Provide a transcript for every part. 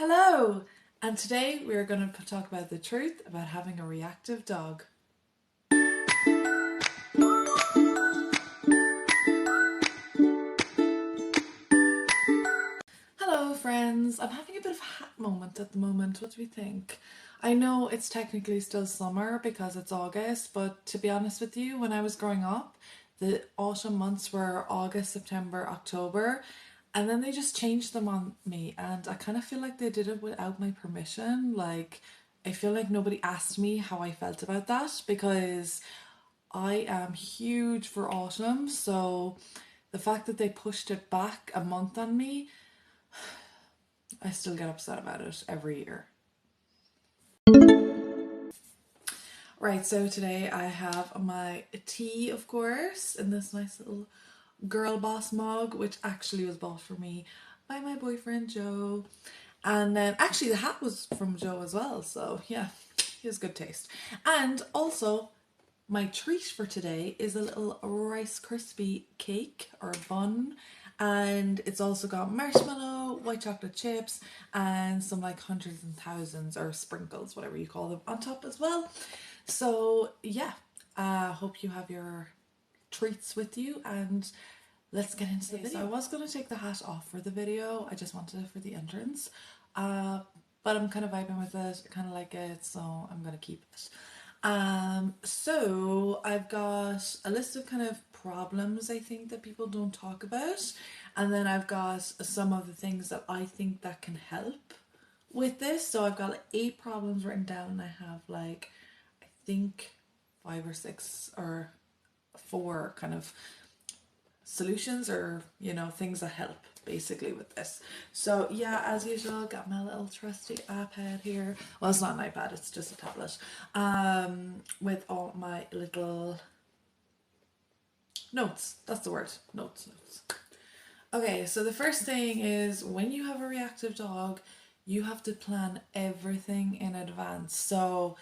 Hello! And today we are going to talk about the truth about having a reactive dog. Hello friends! I'm having a bit of a hat moment at the moment. What do we think? I know it's technically still summer because it's August, but to be honest with you, when I was growing up, the autumn months were August, September, October, and then they just changed them on me, and I kind of feel like they did it without my permission. Like, I feel like nobody asked me how I felt about that because I am huge for autumn, so the fact that they pushed it back a month on me, I still get upset about it every year. Right, so today I have my tea, of course, in this nice little girl boss mug, which actually was bought for me by my boyfriend Joe. And actually, the hat was from Joe as well, so yeah, he has good taste. And also, my treat for today is a little Rice Krispie cake or bun, and it's also got marshmallow, white chocolate chips, and some like hundreds and thousands or sprinkles, whatever you call them, on top as well. So yeah, hope you have your treats with you, and let's get into the video. So I was going to take the hat off for the video, I just wanted it for the entrance, but I'm kind of vibing with it, kind of like it, so I'm going to keep it. So I've got a list of kind of problems I think that people don't talk about, and then I've got some of the things that I think that can help with this. So I've got like 8 problems written down, and I have like, I think 5 or 6 or 4 kind of solutions, or things that help basically with this. So yeah, as usual, got my little trusty iPad here. Well, it's not an iPad, it's just a tablet, with all my little notes. That's the word. Notes. Okay, so the first thing is, when you have a reactive dog, you have to plan everything in advance. So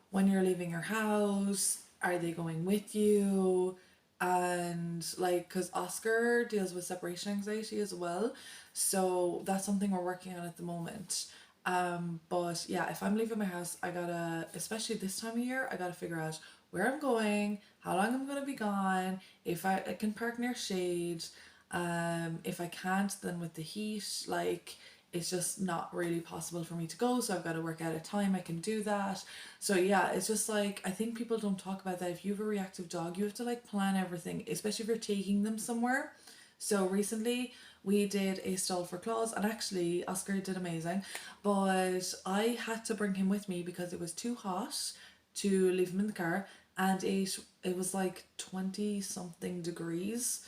when you're leaving your house, are they going with you? And like, because Oscar deals with separation anxiety as well, so that's something we're working on at the moment. But yeah, if I'm leaving my house, I gotta, especially this time of year, I gotta figure out where I'm going, how long I'm gonna be gone, if I can park near shade. If I can't, then with the heat, like, it's just not really possible for me to go, so I've got to work out a time I can do that. So yeah, it's just like, I think people don't talk about that. If you have a reactive dog, you have to like plan everything, especially if you're taking them somewhere. So recently we did a stall for KLAWS, and actually Oscar did amazing, but I had to bring him with me because it was too hot to leave him in the car, and it was like 20 something degrees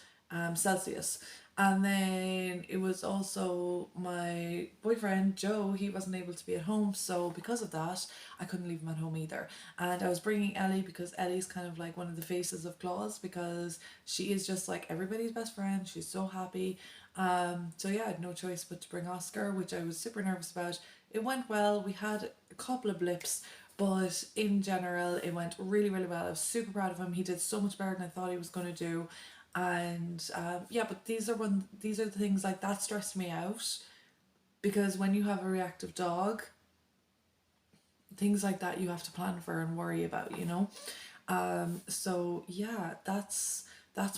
Celsius. And then it was also my boyfriend Joe, he wasn't able to be at home, so because of that I couldn't leave him at home either. And I was bringing Ellie because Ellie's kind of like one of the faces of KLAWS, because she is just like everybody's best friend, she's so happy. So yeah, I had no choice but to bring Oscar, which I was super nervous about. It went well, we had a couple of blips, but in general it went really, really well. I was super proud of him. He did so much better than I thought he was going to do. And yeah, but these are the things like that stressed me out, because when you have a reactive dog, things like that you have to plan for and worry about. So yeah, that's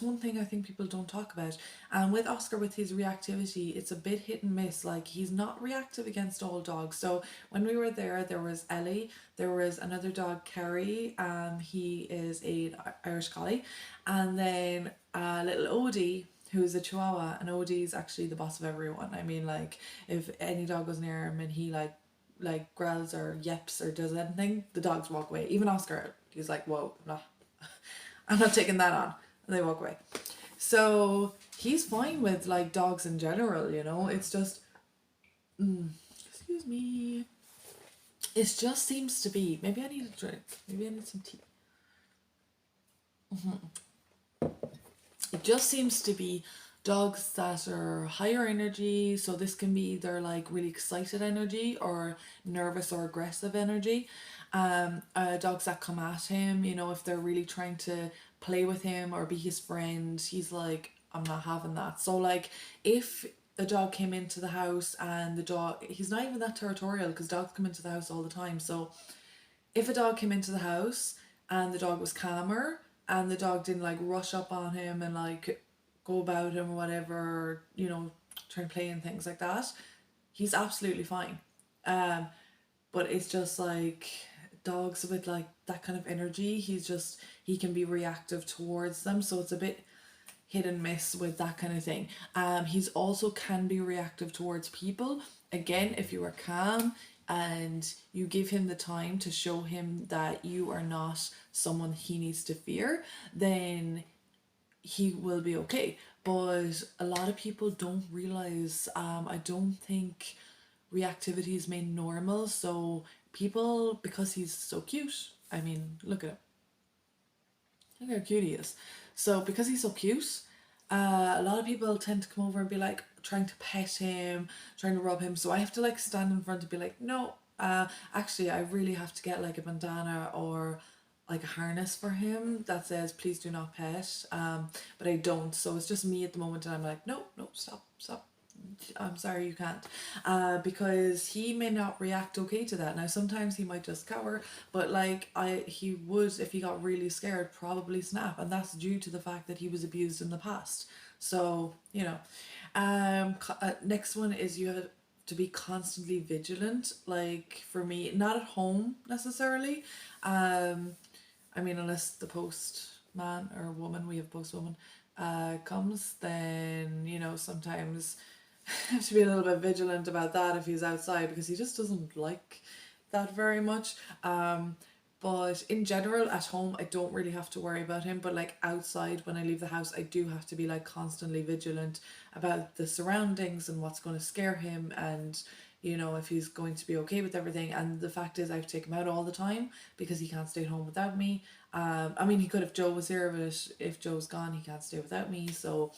one thing I think people don't talk about. And with Oscar, with his reactivity, it's a bit hit and miss. Like, he's not reactive against all dogs. So when we were there was Ellie, there was another dog, Kerry, he is an Irish Collie, and then little Odie, who's a Chihuahua, and Odie's actually the boss of everyone. I mean, like, if any dog goes near him and he like growls or yeps or does anything, the dogs walk away. Even Oscar, he's like, whoa, no, I'm not taking that on, and they walk away. So he's fine with like dogs in general. It's just excuse me, it just seems to be, maybe I need a drink, maybe I need some tea. It just seems to be dogs that are higher energy, so this can be either like really excited energy or nervous or aggressive energy. Dogs that come at him, if they're really trying to play with him or be his friend, he's like, I'm not having that. So like, if a dog came into the house and the dog, he's not even that territorial because dogs come into the house all the time. So if a dog came into the house and the dog was calmer and the dog didn't like rush up on him and like go about him or whatever, you know, try and play and things like that, he's absolutely fine. Um, but it's just like dogs with like that kind of energy, he can be reactive towards them. So it's a bit hit and miss with that kind of thing. He's also can be reactive towards people. Again, if you are calm and you give him the time to show him that you are not someone he needs to fear, then he will be okay. But a lot of people don't realize, I don't think reactivity is made normal. So people, because he's so cute, I mean, look at him. Look how cute he is. So because he's so cute, a lot of people tend to come over and be like trying to pet him, trying to rub him. So I have to like stand in front and be like, no, actually I really have to get like a bandana or like a harness for him that says please do not pet. But I don't. So it's just me at the moment and I'm like, no, no, stop, stop. I'm sorry, you can't. Because he may not react okay to that. Now, sometimes he might just cower, but like he would, if he got really scared, probably snap, and that's due to the fact that he was abused in the past. So, you know. Next one is you have to be constantly vigilant. Like for me, not at home necessarily. I mean, unless the postman or woman, we have postwoman, comes, then, you know, sometimes I have to be a little bit vigilant about that if he's outside because he just doesn't like that very much. But in general, at home, I don't really have to worry about him. But like outside, when I leave the house, I do have to be like constantly vigilant about the surroundings and what's going to scare him and, you know, if he's going to be okay with everything. And the fact is, I have to take him out all the time because he can't stay at home without me. I mean, he could if Joe was here, but if Joe's gone, he can't stay without me. So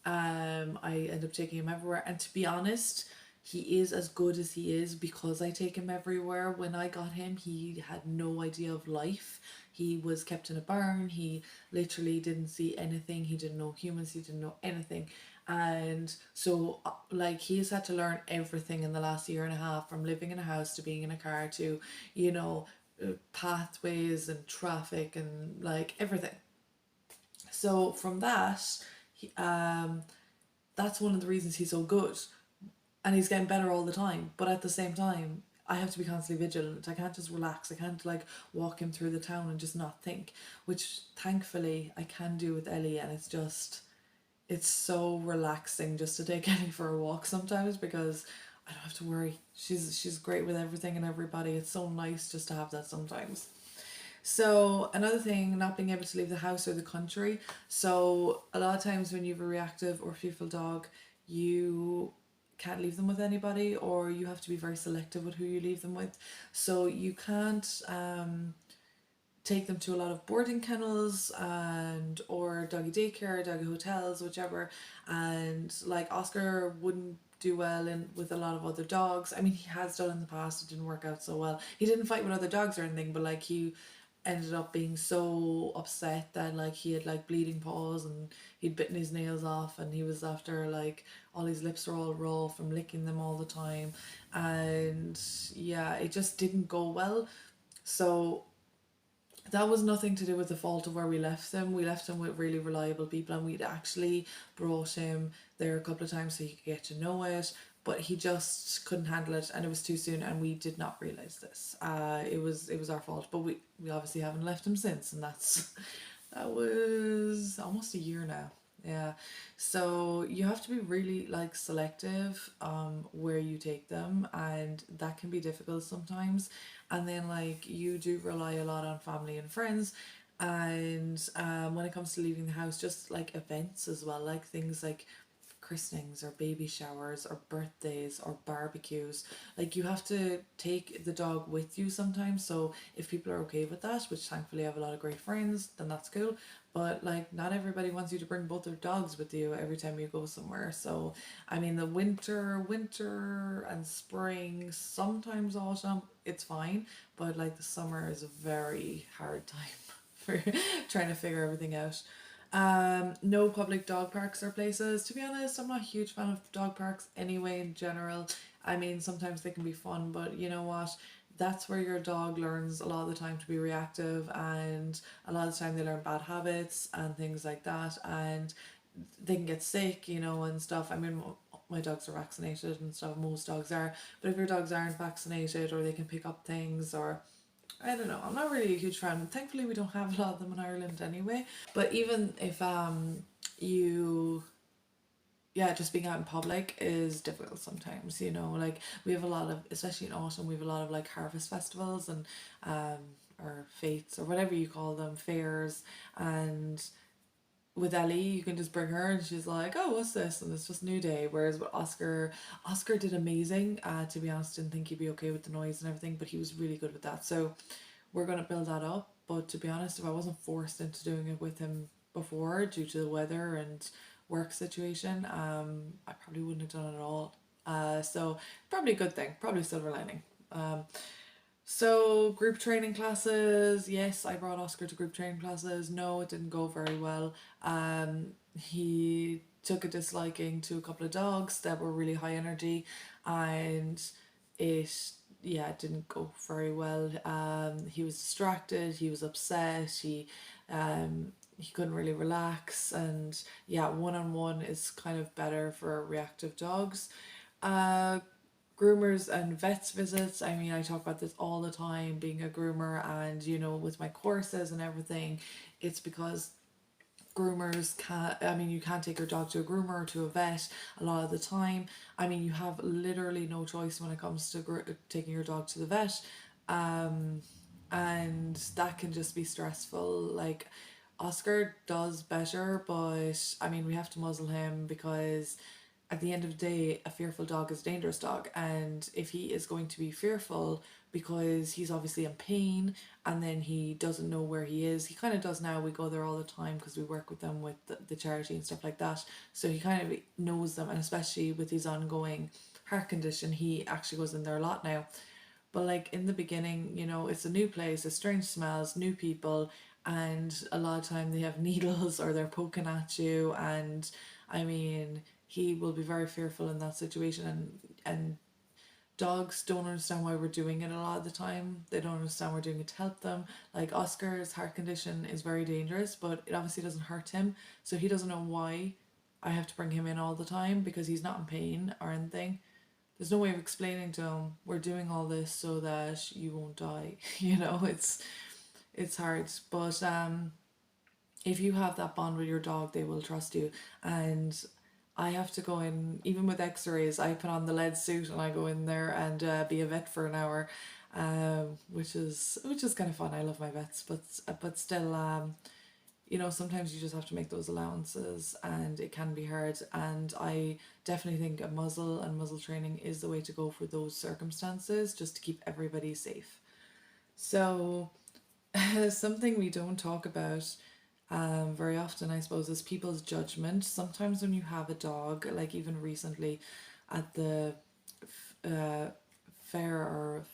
I end up taking him everywhere. And to be honest, he is as good as he is because I take him everywhere. When I got him, he had no idea of life. He was kept in a barn. He literally didn't see anything. He didn't know humans. He didn't know anything. And so, like, he's had to learn everything in the last year and a half, from living in a house to being in a car to, you know, pathways and traffic and like everything. So from that, he, that's one of the reasons he's so good, and he's getting better all the time. But at the same time, I have to be constantly vigilant. I can't just relax. I can't like walk him through the town and just not think, which thankfully I can do with Ellie, and it's so relaxing just to take Ellie for a walk sometimes because I don't have to worry. She's great with everything and everybody. It's so nice just to have that sometimes. So another thing, not being able to leave the house or the country. So a lot of times when you have a reactive or fearful dog, you can't leave them with anybody, or you have to be very selective with who you leave them with. So you can't take them to a lot of boarding kennels and or doggy daycare, doggy hotels, whichever. And like Oscar wouldn't do well in with a lot of other dogs. I mean, he has done in the past. It didn't work out so well. He didn't fight with other dogs or anything, but like he ended up being so upset that like he had like bleeding paws and he'd bitten his nails off, and he was after like all his lips were all raw from licking them all the time, and yeah, it just didn't go well. So that was nothing to do with the fault of where we left him. We left him with really reliable people, and we'd actually brought him there a couple of times so he could get to know it. But he just couldn't handle it, and it was too soon, and we did not realize this. It was our fault, but we obviously haven't left him since, and that was almost a year now. Yeah, so you have to be really like selective where you take them, and that can be difficult sometimes. And then like you do rely a lot on family and friends, and when it comes to leaving the house, just like events as well, like things like christenings or baby showers or birthdays or barbecues, like you have to take the dog with you sometimes. So if people are okay with that, which thankfully I have a lot of great friends, then that's cool. But like not everybody wants you to bring both their dogs with you every time you go somewhere. So I mean, the winter and spring, sometimes autumn, it's fine, but like the summer is a very hard time for trying to figure everything out. No public dog parks or places. To be honest, I'm not a huge fan of dog parks anyway in general. I mean, sometimes they can be fun, but you know what? That's where your dog learns a lot of the time to be reactive, and a lot of the time they learn bad habits and things like that, and they can get sick, you know, and stuff. I mean, my dogs are vaccinated and stuff, most dogs are, but if your dogs aren't vaccinated, or they can pick up things, or I don't know. I'm not really a huge fan. Thankfully, we don't have a lot of them in Ireland anyway. But even if you yeah, just being out in public is difficult sometimes, you know, like we have a lot of, especially in autumn, we have a lot of like harvest festivals and um or fetes or whatever you call them, fairs, and with Ellie, you can just bring her and she's like, oh, what's this? And it's just new day. Whereas with Oscar, Oscar did amazing. To be honest, didn't think he'd be okay with the noise and everything, but he was really good with that. So we're going to build that up. But to be honest, if I wasn't forced into doing it with him before due to the weather and work situation, I probably wouldn't have done it at all. So probably a good thing, probably a silver lining. So group training classes, yes, I brought Oscar to group training classes. No, it didn't go very well. He took a disliking to a couple of dogs that were really high energy, and it yeah, it didn't go very well. He was distracted, he was upset, he couldn't really relax, and yeah, one on one is kind of better for reactive dogs. Uh, Groomers and vets visits. I mean, I talk about this all the time, being a groomer, and you know, with my courses and everything, it's because groomers can't, I mean, you can't take your dog to a groomer or to a vet a lot of the time. I mean, you have literally no choice when it comes to taking your dog to the vet. Um, and that can just be stressful. Like, Oscar does better, but I mean, we have to muzzle him because at the end of the day, a fearful dog is a dangerous dog. And if he is going to be fearful because he's obviously in pain and then he doesn't know where he is, he kind of does now. We go there all the time because we work with them with the charity and stuff like that. So he kind of knows them, and especially with his ongoing heart condition, he actually goes in there a lot now. But like in the beginning, you know, it's a new place, it's strange smells, new people, and a lot of time they have needles or they're poking at you, and I mean, he will be very fearful in that situation, and dogs don't understand why we're doing it a lot of the time. They don't understand we're doing it to help them. Like Oscar's heart condition is very dangerous, but it obviously doesn't hurt him, so he doesn't know why I have to bring him in all the time because he's not in pain or anything. There's no way of explaining to him we're doing all this so that you won't die. You know, it's hard, but if you have that bond with your dog, they will trust you. And I have to go in, even with x-rays, I put on the lead suit and I go in there and be a vet for an hour, which is kind of fun. I love my vets, but still, you know, sometimes you just have to make those allowances and it can be hard. And I definitely think a muzzle and muzzle training is the way to go for those circumstances, just to keep everybody safe. So something we don't talk about very often, I suppose, is people's judgment. Sometimes when you have a dog, like even recently at the uh, fair or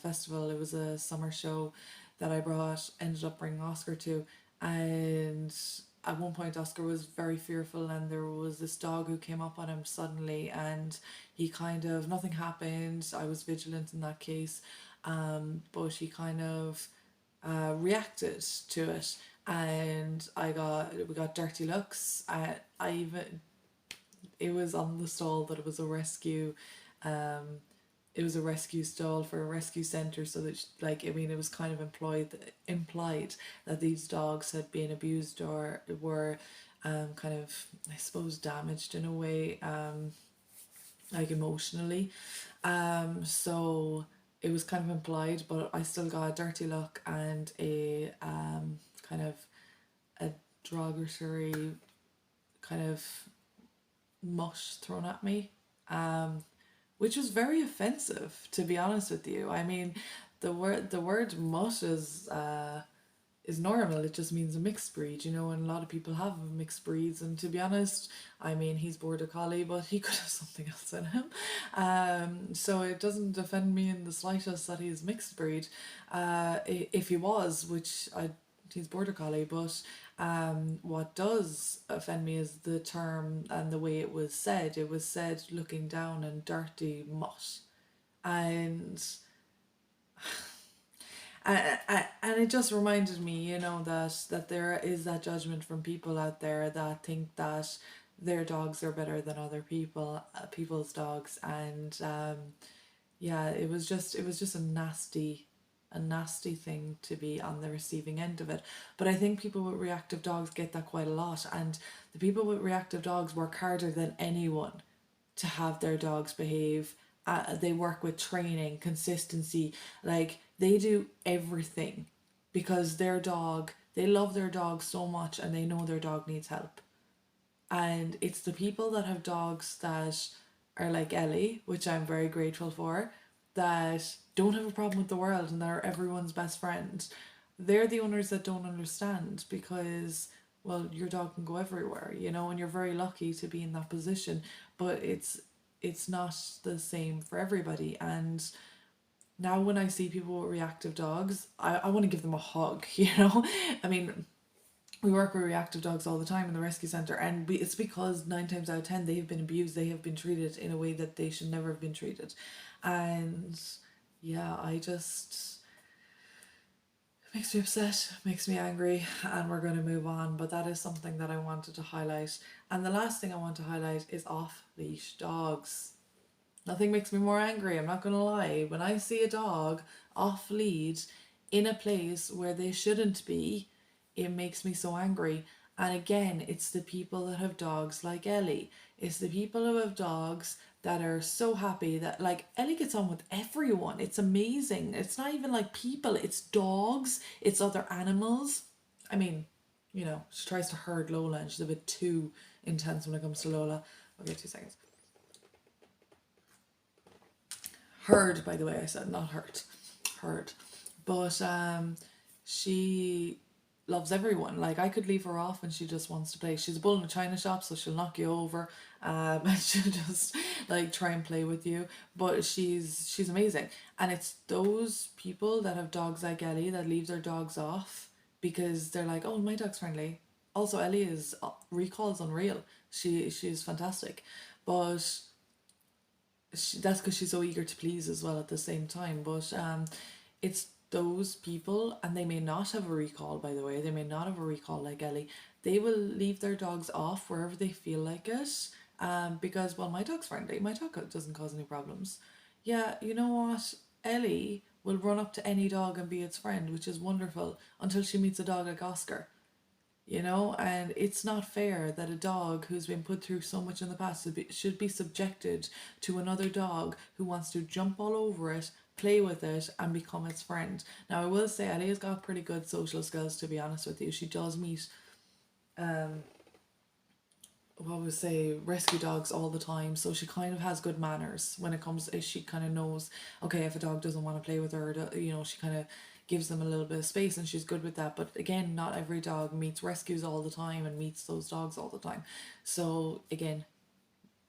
festival, it was a summer show that I brought, ended up bringing Oscar to, and at one point Oscar was very fearful, and there was this dog who came up on him suddenly, and he kind of, nothing happened. I was vigilant in that case, but he kind of reacted to it, and we got dirty looks. I even, it was on the stall that um it was a rescue stall for a rescue center, so that like, I mean, it was kind of implied that these dogs had been abused or were kind of, I suppose, damaged in a way, like emotionally. So it was kind of implied, but I still got a dirty look and a kind of a derogatory kind of mush thrown at me, which was very offensive, to be honest with you. I mean, the word mush is normal. It just means a mixed breed, you know, and a lot of people have mixed breeds. And to be honest, I mean, he's border collie, but he could have something else in him. So it doesn't offend me in the slightest that he's mixed breed. If he was, which I he's border collie, but what does offend me is the term and the way it was said. It was said looking down and dirty mutt, and and it just reminded me, you know, that there is that judgment from people out there that think that their dogs are better than other people's dogs, and yeah, it was just a nasty thing to be on the receiving end of it. But I think people with reactive dogs get that quite a lot, and the people with reactive dogs work harder than anyone to have their dogs behave. They work with training, consistency, like they do everything because they love their dog so much and they know their dog needs help. And it's the people that have dogs that are like Ellie, which I'm very grateful for, that don't have a problem with the world and that are everyone's best friend. They're the owners that don't understand because, well, your dog can go everywhere, you know, and you're very lucky to be in that position. But it's not the same for everybody. And now when I see people with reactive dogs, I want to give them a hug, you know? I mean, we work with reactive dogs all the time in the rescue centre, and it's because 9 times out of 10 they have been abused, they have been treated in a way that they should never have been treated. And yeah, it makes me upset, makes me angry, and we're going to move on. But that is something that I wanted to highlight. And the last thing I want to highlight is off leash dogs. Nothing makes me more angry, I'm not going to lie. When I see a dog off lead in a place where they shouldn't be, it makes me so angry. And again, it's the people that have dogs like Ellie. It's the people who have dogs that are so happy that, like, Ellie gets on with everyone. It's amazing. It's not even like people, it's dogs, it's other animals. I mean, you know, she tries to herd Lola and she's a bit too intense when it comes to Lola. Okay, 2 seconds. Herd, by the way, I said, not hurt. Herd. But she loves everyone. Like, I could leave her off and she just wants to play. She's a bull in a china shop, so she'll knock you over, and she'll just like try and play with you. But she's amazing. And it's those people that have dogs like Ellie that leave their dogs off because they're like, oh, my dog's friendly. Also, Ellie is recall's unreal. She's fantastic, but that's because she's so eager to please as well at the same time. But it's those people, and they may not have a recall, by the way, they may not have a recall like Ellie. They will leave their dogs off wherever they feel like it, because, well, my dog's friendly, my dog doesn't cause any problems. Yeah, you know what? Ellie will run up to any dog and be its friend, which is wonderful, until she meets a dog like Oscar, you know. And it's not fair that a dog who's been put through so much in the past should be subjected to another dog who wants to jump all over it, play with it, and become its friend. Now, I will say Ellie has got pretty good social skills, to be honest with you. She does meet what would say rescue dogs all the time, so she kind of has good manners when it comes. She kind of knows, okay, if a dog doesn't want to play with her, you know, she kind of gives them a little bit of space, and she's good with that. But again, not every dog meets rescues all the time and meets those dogs all the time. So again,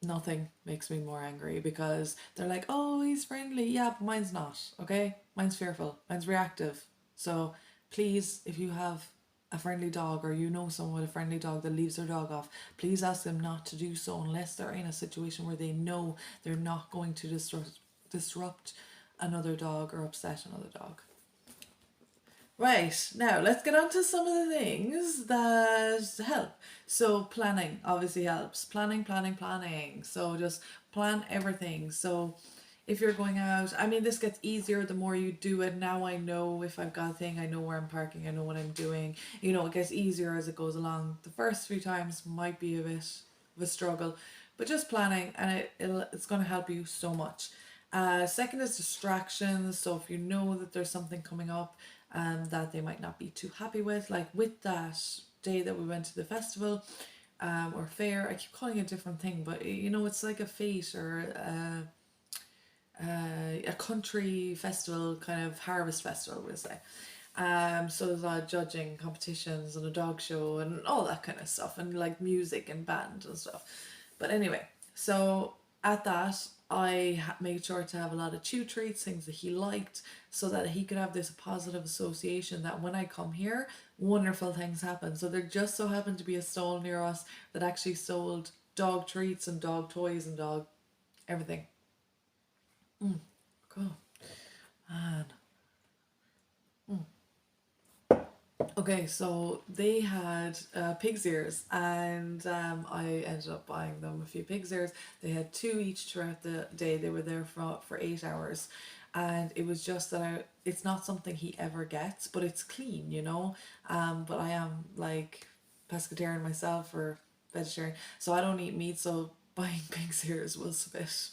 nothing makes me more angry because they're like, oh, he's friendly. Yeah, but mine's not, okay? Mine's fearful, mine's reactive. So please, if you have a friendly dog, or you know someone with a friendly dog that leaves their dog off, please ask them not to do so unless they're in a situation where they know they're not going to disrupt another dog or upset another dog. Right, now let's get on to some of the things that help. So planning obviously helps. Planning. So just plan everything. So if you're going out, I mean, this gets easier the more you do it. Now I know if I've got a thing, I know where I'm parking, I know what I'm doing. You know, it gets easier as it goes along. The first few times might be a bit of a struggle, but just planning, and it's going to help you so much. Second is distractions. So if you know that there's something coming up that they might not be too happy with, like with that day that we went to the festival or fair, I keep calling it a different thing, but you know, it's like a fete or a country festival, kind of harvest festival, we'll say. So there's a lot of judging competitions and a dog show and all that kind of stuff, and like music and band and stuff. But anyway, so at that, I made sure to have a lot of chew treats, things that he liked, so that he could have this positive association that when I come here, wonderful things happen. So there just so happened to be a stall near us that actually sold dog treats and dog toys and dog everything. Cool. Man. Okay, so they had pig's ears, and I ended up buying them a few pig's ears. They had two each throughout the day. They were there for 8 hours, and it was just that it's not something he ever gets, but it's clean, you know. But I am like pescatarian myself or vegetarian, so I don't eat meat. So buying pig's ears was a bit,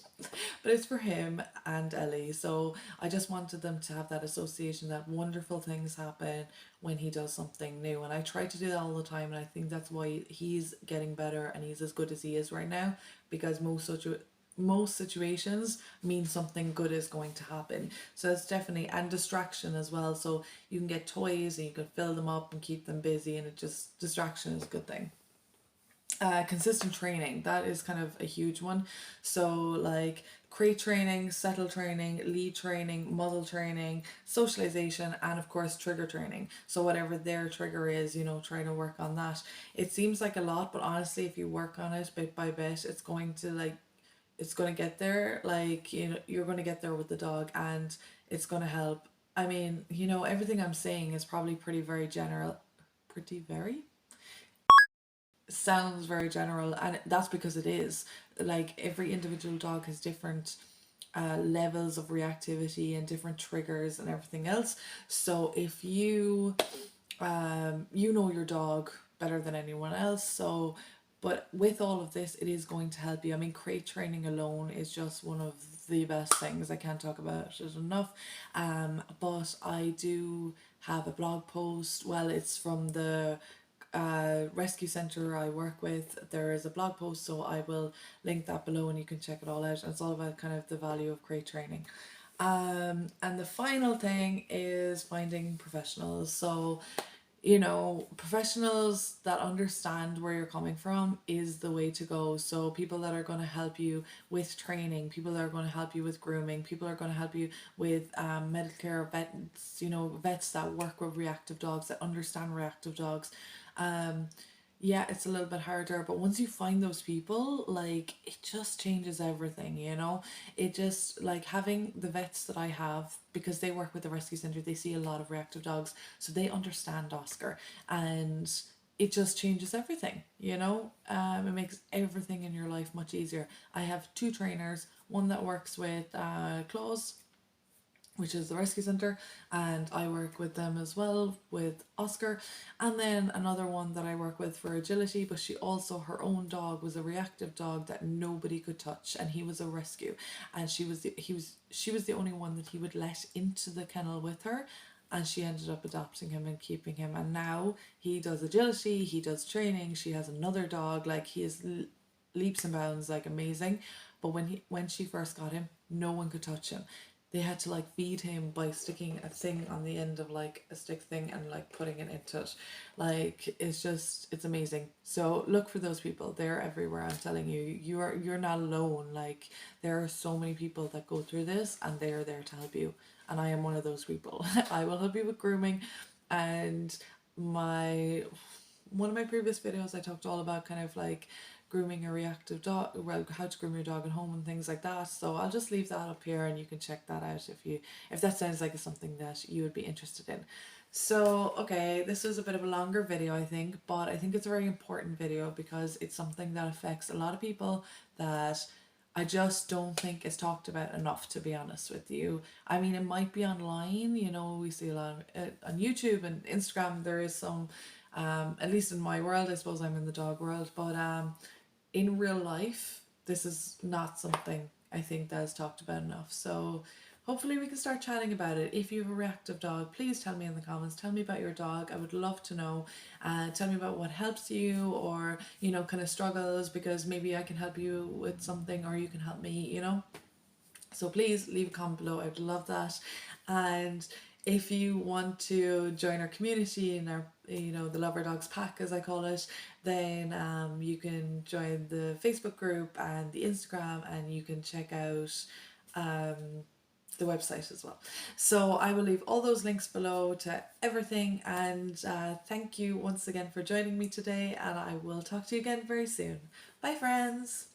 but it's for him and Ellie. So I just wanted them to have that association that wonderful things happen when he does something new. And I try to do that all the time, and I think that's why he's getting better and he's as good as he is right now, because most situations mean something good is going to happen. So it's definitely, and distraction as well. So you can get toys and you can fill them up and keep them busy, and it just, distraction is a good thing. Consistent training, that is kind of a huge one. So like crate training, settle training, lead training, muzzle training, socialization, and of course trigger training. So whatever their trigger is, you know, trying to work on that. It seems like a lot, but honestly if you work on it bit by bit, it's going to like, it's going to get there. Like, you know, you're going to get there with the dog, and it's going to help. I mean, you know, everything I'm saying is probably pretty very general, pretty very sounds very general, and that's because it is. Like every individual dog has different levels of reactivity and different triggers and everything else. So if you you know your dog better than anyone else, so but with all of this, it is going to help you. I mean, crate training alone is just one of the best things. I can't talk about it enough. But I do have a blog post. Well, it's from the rescue center I work with. There is a blog post, so I will link that below and you can check it all out. And it's all about kind of the value of crate training. And the final thing is finding professionals. So, you know, professionals that understand where you're coming from is the way to go. So people that are going to help you with training, people that are going to help you with grooming, people are going to help you with medical care vets, you know, vets that work with reactive dogs, that understand reactive dogs. um yeah, it's a little bit harder, but once you find those people, like it just changes everything, you know. It just, like having the vets that I have, because they work with the rescue center, they see a lot of reactive dogs, so they understand Oscar, and it just changes everything, you know. It makes everything in your life much easier. I have two trainers, one that works with KLAWS, which is the rescue center, and I work with them as well with Oscar, and then another one that I work with for agility, but she also, her own dog was a reactive dog that nobody could touch, and he was a rescue, and she was the only one that he would let into the kennel with her, and she ended up adopting him and keeping him, and now he does agility, he does training, she has another dog, like he is leaps and bounds, like amazing. But when she first got him, no one could touch him. They had to like feed him by sticking a thing on the end of like a stick thing and like putting it into it. Like it's just, it's amazing. So look for those people. They're everywhere. I'm telling you, you're not alone. Like there are so many people that go through this, and they're there to help you. And I am one of those people. I will help you with grooming, and my one of my previous videos I talked all about kind of like grooming a reactive dog, well, how to groom your dog at home and things like that. So I'll just leave that up here and you can check that out if that sounds like something that you would be interested in. So okay, this was a bit of a longer video I think, but I think it's a very important video because it's something that affects a lot of people that I just don't think is talked about enough, to be honest with you. I mean, it might be online, you know, we see a lot of it on YouTube and Instagram. There is some, at least in my world, I suppose I'm in the dog world, but in real life, this is not something I think that is talked about enough. So hopefully we can start chatting about it. If you have a reactive dog, please tell me in the comments. Tell me about your dog. I would love to know. Tell me about what helps you, or, you know, kind of struggles, because maybe I can help you with something or you can help me, you know. So please leave a comment below. I would love that. And if you want to join our community and our you know, the Lover Dogs pack as I call it, then you can join the Facebook group and the Instagram, and you can check out the website as well. So I will leave all those links below to everything, and thank you once again for joining me today, and I will talk to you again very soon. Bye friends!